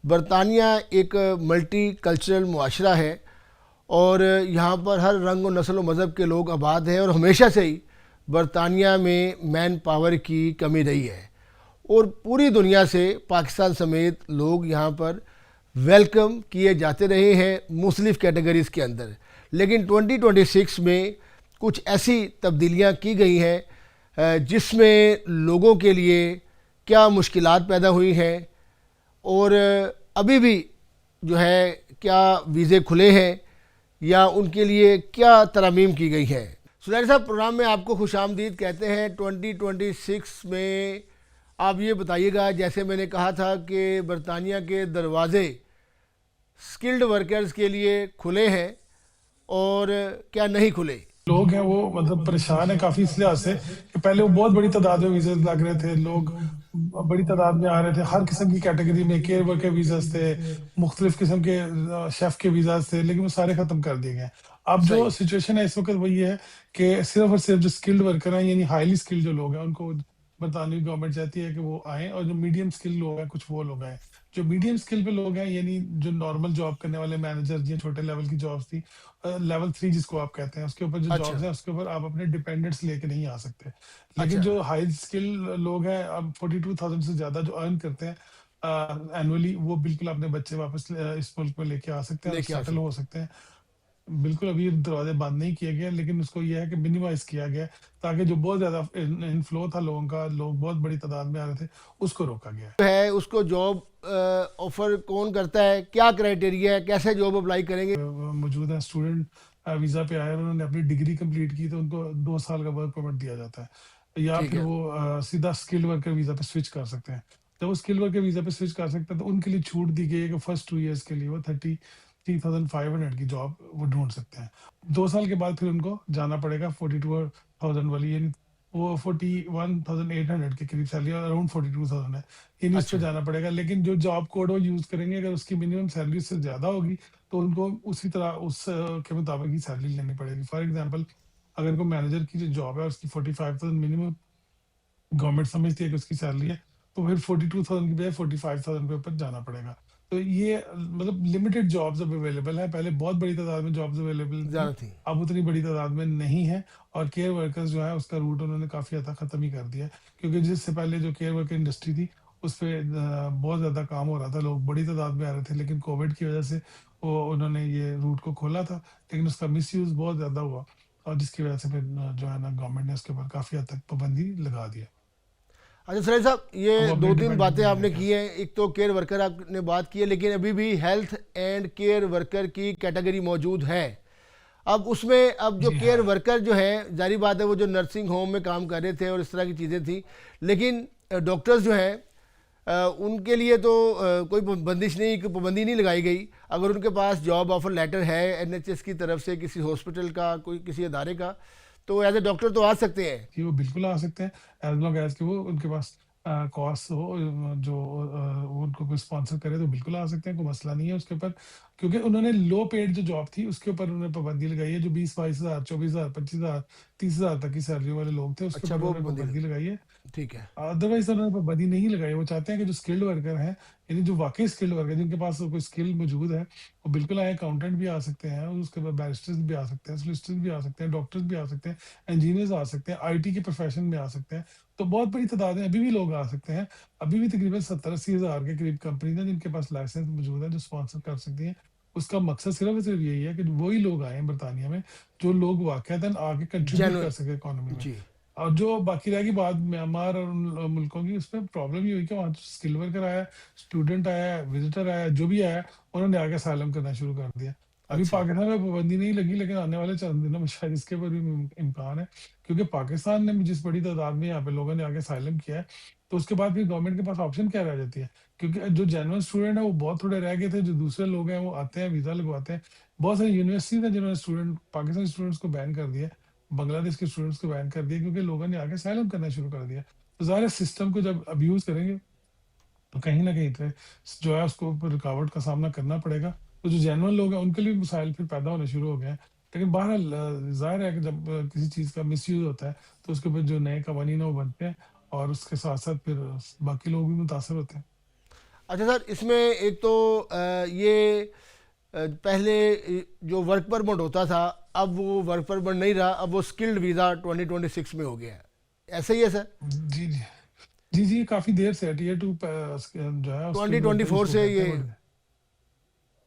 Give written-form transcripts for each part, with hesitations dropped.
बरतानिया एक multi cultural मुआशरा है और यहाँ पर हर रंग और नस्ल व मज़हब के लोग आबाद हैं और हमेशा से ही बरतानिया में मैन पावर की कमी रही है और पूरी दुनिया से पाकिस्तान समेत लोग यहाँ पर वेलकम किए जाते रहे हैं मुख्तलिफ़ कैटेगरीज़ के अंदर। लेकिन 2026 में कुछ ऐसी तब्दीलियाँ की गई हैं जिसमें लोगों के लिए क्या मुश्किलात पैदा हुई हैं और अभी भी जो है क्या वीज़े खुले हैं या उनके लिए क्या तरमीम की गई है। सुनैर साहब, प्रोग्राम में आपको खुशामदीद कहते हैं। 2026 में आप ये बताइएगा, जैसे मैंने कहा था कि बरतानिया के दरवाज़े स्किल्ड वर्कर्स के लिए खुले हैं और क्या नहीं खुले। लोग हैं वो मतलब परेशान है काफी इस लिहाज से कि पहले वो बहुत बड़ी तादाद में वीजा लग रहे थे, लोग बड़ी तादाद में आ रहे थे, हर किस्म की कैटेगरी में केयर वर्कर वीजाज थे, मुख्तलिफ किस्म के शेफ के वीजाज थे, लेकिन वो सारे खत्म कर दिए गए। अब जो सही। सिचुएशन है इस वक्त वही है कि सिर्फ और सिर्फ जो स्किल्ड वर्कर हैं यानी हाईली स्किल्ड जो लोग हैं उनको बरतानवी गवर्नमेंट चाहती है कि वो आए, और जो मीडियम स्किल लोग हैं कुछ वो लोग आए। जो मीडियम स्किल पे लोग हैं यानी जो नॉर्मल जॉब करने वाले मैनेजर, ये छोटे लेवल की जॉब्स थी, लेवल 3 जिसको आप कहते हैं, उसके ऊपर जो अच्छा। जॉब्स हैं उसके ऊपर आप अपने डिपेंडेंट्स लेके नहीं आ सकते। लेकिन अच्छा। जो हाई स्किल लोग हैं, अब 42,000 से ज्यादा जो अर्न करते हैं एनुअली, वो बिल्कुल अपने बच्चे वापस इस मुल्क में लेके आ सकते हैं और लेके आ सेटल हो सकते हैं। सकते हैं। बिल्कुल अभी दरवाजे बंद नहीं किए गए, लेकिन उसको ये है कि मिनिमाइज किया गया है, ताकि जो बहुत ज्यादा इनफ्लो था लोगों का, लोग बहुत बड़ी तादाद में आ रहे थे, उसको रोका गया है। है उसको जॉब ऑफर कौन करता है, क्या क्राइटेरिया है, कैसे जॉब अप्लाई करेंगे। मौजूद है स्टूडेंट वीजा पे आए, उन्होंने अपनी डिग्री कंप्लीट की तो उनको 2 साल का वर्क परमिट दिया जाता है, या ठीक फिर है। वो सीधा स्किल्ड वर्कर वीजा पे स्विच कर सकते हैं। जब वो स्किल्ड वर्कर वीजा पे स्विच कर सकते हैं तो उनके लिए छूट दी गई है कि फर्स्ट 2 ईयर्स के लिए वो 33,500 की जॉब वो ढूंढ सकते हैं। 2 साल के बाद फिर उनको जाना पड़ेगा 42,000 वाली, यानी वो 41,800 के करीब सैलरी, अराउंड 42,000 है, यानी उस पर अच्छा। जाना पड़ेगा। लेकिन जो जॉब कोड वो यूज करेंगे, अगर उसकी मिनिमम सैलरी से ज्यादा होगी तो उनको उसी तरह उस के मुताबिक ही सैलरी लेनी पड़ेगी। फॉर एग्जांपल, अगर कोई मैनेजर की जो जॉब है उसकी 45,000 मिनिमम गवर्नमेंट समझती है कि उसकी सैलरी है, तो फिर 42,000 की बजाय 45,000 के ऊपर जाना पड़ेगा। तो ये मतलब लिमिटेड जॉब्स अब अवेलेबल है, पहले बहुत बड़ी तादाद में जॉब्स अवेलेबल थी, ज़्यादा थी। अब उतनी बड़ी तादाद में नहीं है। और केयर वर्कर्स जो है उसका रूट उन्होंने काफी हद तक खत्म ही कर दिया है, क्योंकि जिससे पहले जो केयर वर्कर इंडस्ट्री थी उस पे बहुत ज्यादा काम हो रहा था, लोग बड़ी तादाद में आ रहे थे, लेकिन कोविड की वजह से वो उन्होंने ये रूट को खोला था, लेकिन उसका मिस बहुत ज्यादा हुआ, और जिसकी वजह से फिर जो है ना गवर्नमेंट ने उसके ऊपर काफी हद तक पाबंदी लगा दिया। अच्छा सुरेश साहब, ये अब वो अपने दो तीन डिपेंडेंट बातें पे आपने जाएगा। की हैं। एक तो केयर वर्कर आपने बात की है, लेकिन अभी भी हेल्थ एंड केयर वर्कर की कैटेगरी मौजूद है। अब उसमें अब जो जी केयर हाँ। वर्कर जो है, जारी बात है वो जो नर्सिंग होम में काम कर रहे थे और इस तरह की चीज़ें थी, लेकिन डॉक्टर्स जो हैं उनके लिए तो कोई बंदिश नहीं, कोई पाबंदी नहीं लगाई गई। अगर उनके पास जॉब ऑफर लेटर है एनएचएस की तरफ से, किसी हॉस्पिटल का, कोई किसी अदारे का, तो एज ए डॉक्टर तो आ सकते हैं। कि वो बिल्कुल आ सकते हैं, एज लॉन्ग एज कि वो उनके पास कॉस्ट हो, जो वो उनको कोई स्पॉन्सर करे तो बिल्कुल आ सकते हैं, कोई मसला नहीं है उसके ऊपर। क्योंकि उन्होंने लो पेड जो जॉब थी उसके ऊपर उन्होंने पाबंदी लगाई है, जो 20-22 हज़ार, 24 हज़ार, 25 हज़ार, 30 हज़ार तक की सैलरी वाले लोग थे उसके अच्छा, ऊपर वो उन्होंने पाबंदी पाबंदी लगी। लगाई है। ठीक है। अदरवाइज उन्होंने पाबंदी नहीं लगाई। वो चाहते हैं कि जो स्किल्ड वर्कर हैं, यानी जो वाकई स्किल्ड वर्कर जिनके पास कोई स्किल मौजूद है, वो बिल्कुल आए। अकाउंटेंट भी आ सकते हैं, और उसके बाद बैरिस्टर्स भी आ सकते हैं, सोलिसिटर्स भी आ सकते हैं, डॉक्टर्स भी आ सकते हैं, इंजीनियर्स आ सकते हैं, आईटी के प्रोफेशन में आ सकते हैं। तो बहुत बड़ी तादाद में अभी भी लोग आ सकते हैं। अभी भी तकरीबन 70-80 हज़ार के करीब कंपनीज हैं जिनके पास लाइसेंस मौजूद है, जो स्पॉन्सर कर सकती हैं। उसका मकसद सिर्फ और सिर्फ यही है कि वही लोग आए बरतानिया में जो लोग वाकईतन आगे कंट्रीब्यूट कर जेनुइन। सके इकोनॉमी में। जी। और जो बाकी रह गई बात म्यांमार और उन मुल्कों की, उसमें प्रॉब्लम ये हुई कि वहाँ स्किल वर्कर आया, स्टूडेंट आया, विजिटर आया, जो भी आया, उन्होंने आगे साइलम करना शुरू कर दिया। अभी अच्छा। पाकिस्तान में पाबंदी नहीं लगी, लेकिन आने वाले चंद दिनों में शायद इसके ऊपर भी इम्कान है, क्योंकि पाकिस्तान ने जिस बड़ी तादाद में यहाँ पे लोगों ने आगे साइलम किया है, तो उसके बाद फिर गवर्नमेंट के पास ऑप्शन क्या रह जाती है। क्योंकि जो जेन्युइन स्टूडेंट है वो बहुत थोड़े रह गए थे, जो दूसरे लोग हैं वो आते हैं, वीजा लगवाते हैं। बहुत सारी यूनिवर्सिटीज हैं जिन्होंने स्टूडेंट पाकिस्तानी स्टूडेंट्स को बैन कर दिया, बांग्लादेश के स्टूडेंट्स को बैन कर दिया, क्योंकि लोगों ने आगे साइलम करना शुरू कर दिया। तो ज़ाहिर सिस्टम को जब अब्यूज करेंगे तो कहीं ना कहीं पे जो है उसको ऊपर रुकावट का सामना करना पड़ेगा। तो जो जेनुअन लोग हैं उनके लिए भी मसाइल फिर पैदा होने शुरू हो गए हैं। लेकिन बहरहाल जाहिर है कि जब किसी चीज़ का मिसयूज होता है तो उसके ऊपर जो नए कवानीन है वो बनते हैं, और उसके साथ साथ फिर बाकी लोग भी मुतासर होते हैं। अच्छा सर, इसमें एक तो ये पहले जो वर्क परमिट होता था, अब वो वर्क परमिट नहीं रहा, अब वो स्किल्ड वीज़ा 2026 में हो गया है, ऐसे ही है सर? जी जी जी जी, काफी देर से टीयर टू जो है स्किल्ड वर्कर 2024 इसको से कहते ये? हैं,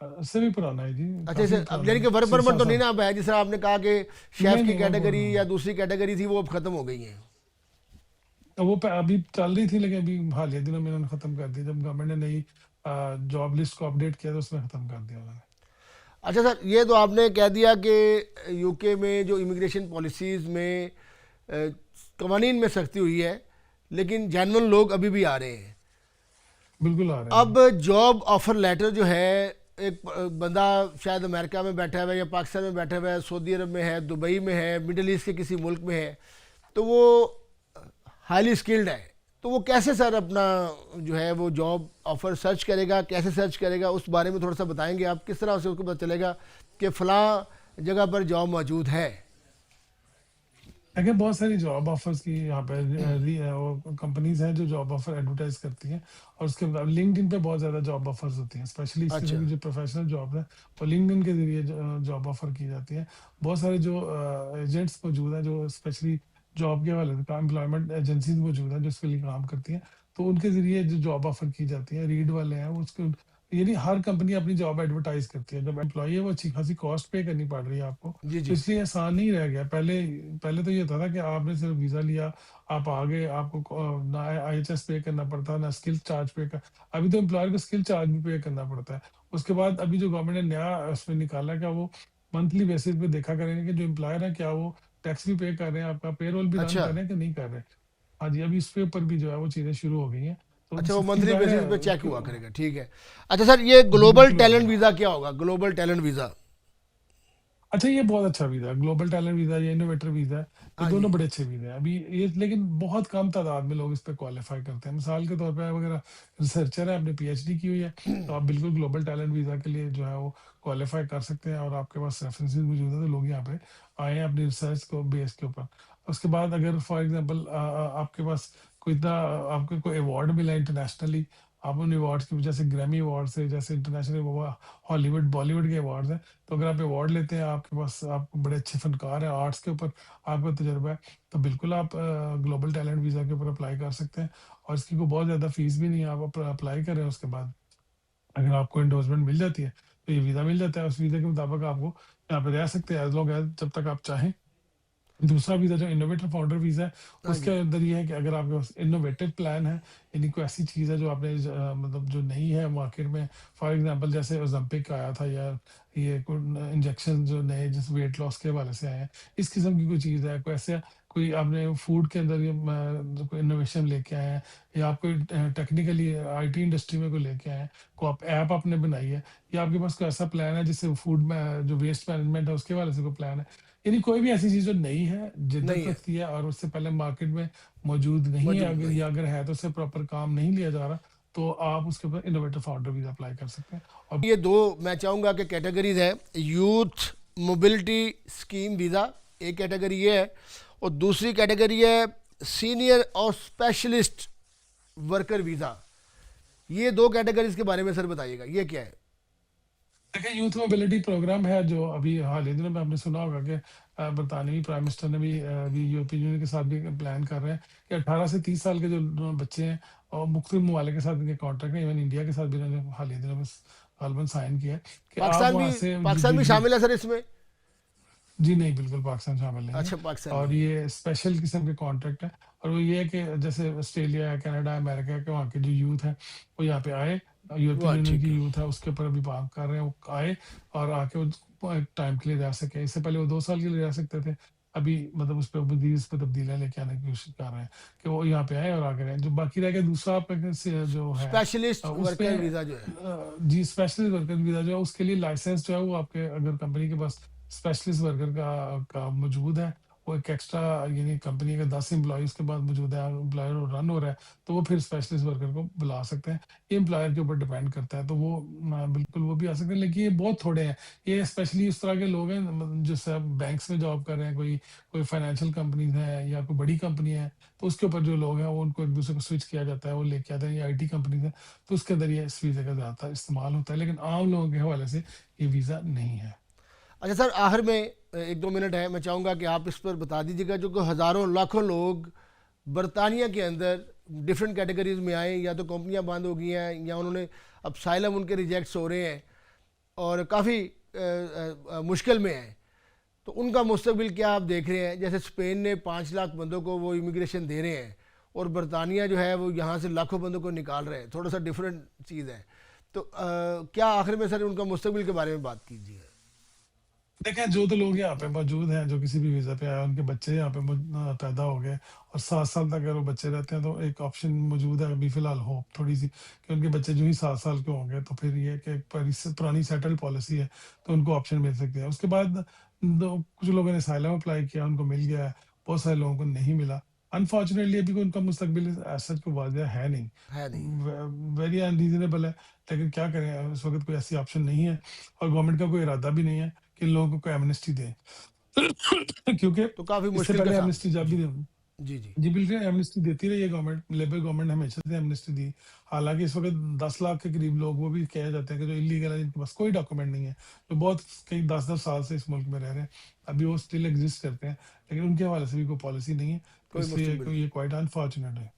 बट इससे भी पुराना है जी, अच्छा काफी सर, अब पुराना यानी है, कि वर्क छह परमिट सात तो नहीं साल ना अब है, जिस तरह आपने कहा कि शेफ़ नहीं की नहीं वर्क कैटेगरी या परमिट दूसरी कैटेगरी थी वो अब ख़त्म हो गई हैं? तो वो अभी चल रही थी, लेकिन अभी हालिया दिनों में उन्होंने खत्म कर दी, जब गवर्नमेंट ने नई जॉब लिस्ट को अपडेट किया तो उसमें खत्म कर दिया उन्होंने। अच्छा सर, ये तो आपने कह दिया कि यूके में जो इमिग्रेशन पॉलिसीज़ में कवानीन में सख्ती हुई है, लेकिन जेन्युइन लोग अभी भी आ रहे हैं। बिल्कुल आ रहे हैं जी। अब जॉब ऑफर लेटर जो है, एक बंदा शायद अमेरिका में बैठा हुआ है या पाकिस्तान में बैठा हुआ है, सऊदी अरब में है, दुबई में है, मिडल ईस्ट के किसी मुल्क में है, तो वो हाईली स्किल्ड है, तो वो कैसे सर अपना जो है वो जॉब ऑफर सर्च करेगा, कैसे सर्च करेगा, उस बारे में थोड़ा सा बताएंगे आप, किस तरह से उसको पता चलेगा कि फ़लाँ जगह पर जॉब मौजूद है? देखिए बहुत सारी जॉब ऑफर्स की यहाँ पे वो कंपनीज हैं जो जॉब ऑफर एडवर्टाइज करती हैं, और उसके बाद लिंक्डइन पे बहुत ज़्यादा जॉब ऑफर्स होती हैं, स्पेशली इस अच्छा। किस्म की जो प्रोफेशनल जॉब है वो लिंक्डइन के जरिए जॉब ऑफर की जाती है। बहुत सारे जो एजेंट्स मौजूद हैं जो स्पेशली जॉब के हवाले से एम्प्लॉयमेंट एजेंसीज मौजूद हैं जो इसके लिए काम करती हैं, तो उनके जरिए जो जॉब ऑफर की जाती है, रीड वाले हैं वो उसके, यानी हर कंपनी अपनी जॉब एडवर्टाइज करती है। जब एम्प्लॉय है वो अच्छी खासी कॉस्ट पे करनी पड़ रही है आपको, जी तो जी। इसलिए आसान नहीं रह गया। पहले पहले तो ये होता था कि आपने सिर्फ वीजा लिया, आप आगे आपको ना आईएचएस पे करना पड़ता, ना स्किल चार्ज पे कर, अभी तो एम्प्लॉयर को स्किल चार्ज भी पे करना पड़ता है। उसके बाद अभी जो गवर्नमेंट ने नया उसमें निकाला, क्या वो मंथली बेसिस पे देखा करेंगे कि जो एम्प्लॉयर है क्या वो टैक्स भी पे कर रहे हैं, आपका पेरोल भी रन अच्छा। कर रहे हैं कि नहीं कर रहे। हाँ जी, अभी इस पे ऊपर भी जो है वो चीजें शुरू हो गई हैं, तो अच्छा, वो सख्ती मंथली ज़ाहिर बेसिस पे है चेक हुआ क्यों। करेगा, ठीक है। अच्छा सर, ये जी ग्लोबल बिल्कुल टैलेंट होगा। वीज़ा क्या होगा, ग्लोबल टैलेंट वीज़ा? अच्छा, ये बहुत अच्छा वीज़ा है, ग्लोबल टैलेंट वीज़ा, ये इनोवेटर वीज़ा है, ये हाँ जी। दोनों बड़े अच्छे वीज़ा हैं। अभी ये लेकिन बहुत कम तादाद में लोग इस पे क्वालिफाई करते हैं। मिसाल के तौर पे अगर रिसर्चर है, आपने पीएचडी की हुई है, तो आप बिल्कुल ग्लोबल टैलेंट वीज़ा के लिए जो है वो क्वालिफाई कर सकते हैं, और आपके पास रेफरेंसेस मौजूद है, तो लोग यहाँ पे आए हैं अपनी रिसर्च को बेस के ऊपर। उसके बाद अगर फॉर एग्जाम्पल आपके पास कोई इतना आपको कोई अवार्ड मिला इंटरनेशनली, आप उन अवार्ड्स की वजह से, ग्रैमी अवार्ड से, जैसे इंटरनेशनल हॉलीवुड बॉलीवुड के अवार्ड्स हैं, तो अगर आप अवार्ड लेते हैं, आपके पास आप बड़े अच्छे फनकार हैं, आर्ट्स के ऊपर आपका तजुर्बा है, तो बिल्कुल आप ग्लोबल टैलेंट वीज़ा के ऊपर अप्लाई कर सकते हैं। और इसकी कोई बहुत ज़्यादा फीस भी नहीं है, आप अप्लाई करें, उसके बाद अगर आपको एंडोर्समेंट मिल जाती है तो ये वीज़ा मिल जाता है, उस वीज़ा के मुताबिक आपको यहाँ पे रह सकते हैं एज लॉन्ग एज, जब तक आप चाहें। दूसरा वीज़ा जो इनोवेटर फाउंडर वीज़ा है, हाँ उसके जी। अंदर ये है कि अगर आपके पास इनोवेटिव प्लान है, यानी कोई ऐसी चीज़ है जो आपने मतलब जो नहीं है मार्केट में, फॉर एग्जांपल जैसे ओलंपिक का आया था, या ये कोई इंजेक्शन जो नए जिस वेट लॉस के हवाले से आए हैं, इस किस्म की कोई चीज़ है, कोई ऐसे कोई आपने फूड के अंदर ये कोई इनोवेशन लेके आए हैं, या आप कोई टेक्निकली आईटी इंडस्ट्री में कोई लेके आए हैं, कोई आप ऐप आपने बनाई है, या आपके पास कोई ऐसा प्लान है जिससे फूड में जो वेस्ट मैनेजमेंट है उसके हवाले से कोई प्लान है, यानी कोई भी ऐसी चीज़ जो नई है, नहीं जिद्दत है, रखती है और उससे पहले मार्केट में मौजूद नहीं है, मौजूद अगर नहीं या है। अगर है तो उससे प्रॉपर काम नहीं लिया जा रहा, तो आप उसके ऊपर इनोवेटिव फाउंडर वीज़ा अप्लाई कर सकते हैं। और ये दो मैं चाहूँगा कि कैटेगरीज है, यूथ मोबिलिटी स्कीम वीज़ा एक कैटेगरी ये है, और दूसरी कैटेगरी है सीनियर और स्पेशलिस्ट वर्कर वीज़ा। ये दो कैटेगरीज के बारे में सर बताइएगा, ये क्या है? देखिए, यूथ मोबिलिटी प्रोग्राम है जो अभी हाल ही दिनों में आपने सुना होगा कि बरतानवी प्राइम मिनिस्टर ने भी अभी यूरोपियन यूनियन के साथ भी प्लान कर रहे हैं कि 18 से 30 साल के जो बच्चे हैं, और मुख्तलिफ ममालिक के साथ इनके कॉन्ट्रैक्ट है, इवन इंडिया के साथ भी इन्होंने हाल ही दिनों में गालबन साइन किया है कि आप पाकिस्तान भी, वहाँ से पाकिस्तान भी शामिल है सर इसमें? जी नहीं, बिल्कुल पाकिस्तान शामिल नहीं है। अच्छा, पाकिस्तान और नहीं है। ये स्पेशल किस्म के कॉन्ट्रैक्ट है, और वो ये है कि जैसे ऑस्ट्रेलिया है, कनाडा है, अमेरिका के वहाँ के जो यूथ है वो यहाँ पे आए, यूरोपियन वाह, यूनियन ठीक की है। यूथ है उसके ऊपर अभी बात कर रहे हैं, वो आए और आके वो एक टाइम के लिए रह सके। इससे पहले वो 2 साल के लिए रह सकते थे, अभी मतलब उस पर तब्दीलियां लेके आने की कोशिश कर रहे हैं कि वो यहाँ पे आए और आगे रहें। जो बाकी रह गया दूसरा आपका जो है स्पेशलिस्ट उस पे वर्कर वीज़ा जो है। जी स्पेशल वर्कर वीजा जो है उसके लिए लाइसेंस जो है वो आपके अगर कंपनी के पास स्पेशलिस्ट वर्कर का मौजूद है, वो एक एक्स्ट्रा यानी कंपनी का 10 एम्प्लॉय उसके बाद मौजूदा एम्प्लॉयर रन हो रहा है, तो वो फिर स्पेशलिस्ट वर्कर को बुला सकते हैं। ये एम्प्लॉयर के ऊपर डिपेंड करता है, तो वो बिल्कुल वो भी आ सकते हैं, लेकिन ये बहुत थोड़े हैं। ये स्पेशली उस तरह के लोग हैं जो सब बैंक्स में जॉब कर रहे हैं, कोई कोई फाइनेंशियल कंपनीज है या कोई बड़ी कंपनी है, तो उसके ऊपर जो लोग हैं वो उनको एक दूसरे को स्विच किया जाता है, वो लेके आते हैं। या आईटी कंपनीज है, तो उसके अंदर ये इस वीज़ा का ज़्यादा इस्तेमाल होता है, लेकिन आम लोगों के हवाले से ये वीज़ा नहीं है। अच्छा सर, आखिर में 1-2 मिनट है, मैं चाहूँगा कि आप इस पर बता दीजिएगा, जो कि हज़ारों लाखों लोग बरतानिया के अंदर डिफरेंट कैटेगरीज में आए, या तो कंपनियां बंद हो गई हैं या उन्होंने अब साइलम उनके रिजेक्ट्स हो रहे हैं और काफ़ी मुश्किल में हैं, तो उनका मुस्तकबिल क्या आप देख रहे हैं? जैसे स्पेन ने 5 लाख बंदों को वो इमिग्रेशन दे रहे हैं और बरतानिया जो है वो यहाँ से लाखों बंदों को निकाल रहे हैं, थोड़ा सा डिफरेंट चीज़ है। तो क्या आखिर में सर उनका मुस्तकबिल के बारे में बात कीजिए। देखें, जो तो लोग यहाँ पे मौजूद हैं, जो किसी भी वीज़ा पे आए, उनके बच्चे यहाँ पे पैदा हो गए और 7 साल तक अगर वो बच्चे रहते हैं, तो एक ऑप्शन मौजूद है अभी फ़िलहाल होप थोड़ी सी, कि उनके बच्चे जो ही 7 साल के होंगे, तो फिर ये कि एक पुरानी सेटल्ड पॉलिसी है, तो उनको ऑप्शन मिल सकते हैं। उसके बाद कुछ लोगों ने असाइलम अप्लाई किया, उनको मिल गया है, बहुत सारे लोगों को नहीं मिला। अनफॉर्चुनेटली अभी कोई उनका मुस्तकबिल ऐसा कोई वाज़ह है नहीं, है नहीं। वेरी अनरीजनेबल है, लेकिन क्या करें, इस वक्त कोई ऐसी ऑप्शन नहीं है और गवर्नमेंट का कोई इरादा भी नहीं है कि लोगों को एमनेस्टी दें। क्योंकि तो काफ़ी इससे मुश्किल का पहले सामना। एमनेस्टी जब भी जी जी। जी बिल्कुल एमनेस्टी देती रही है गवर्नमेंट, लेबर गवर्नमेंट ने हमेशा से एमनेस्टी दी। हालांकि इस वक्त 10 लाख के करीब लोग वो भी कहे जाते हैं कि जो इलीगल है, जिनके पास कोई डॉक्यूमेंट नहीं है, जो बहुत कई 10-10 साल से इस मुल्क में रह रहे हैं, अभी वो स्टिल एग्जिस्ट करते हैं, लेकिन उनके हवाले से भी कोई पॉलिसी नहीं है, तो कोई इससे मुस्तकबिल कोई नहीं। ये क्वाइट अनफॉर्चुनेट है।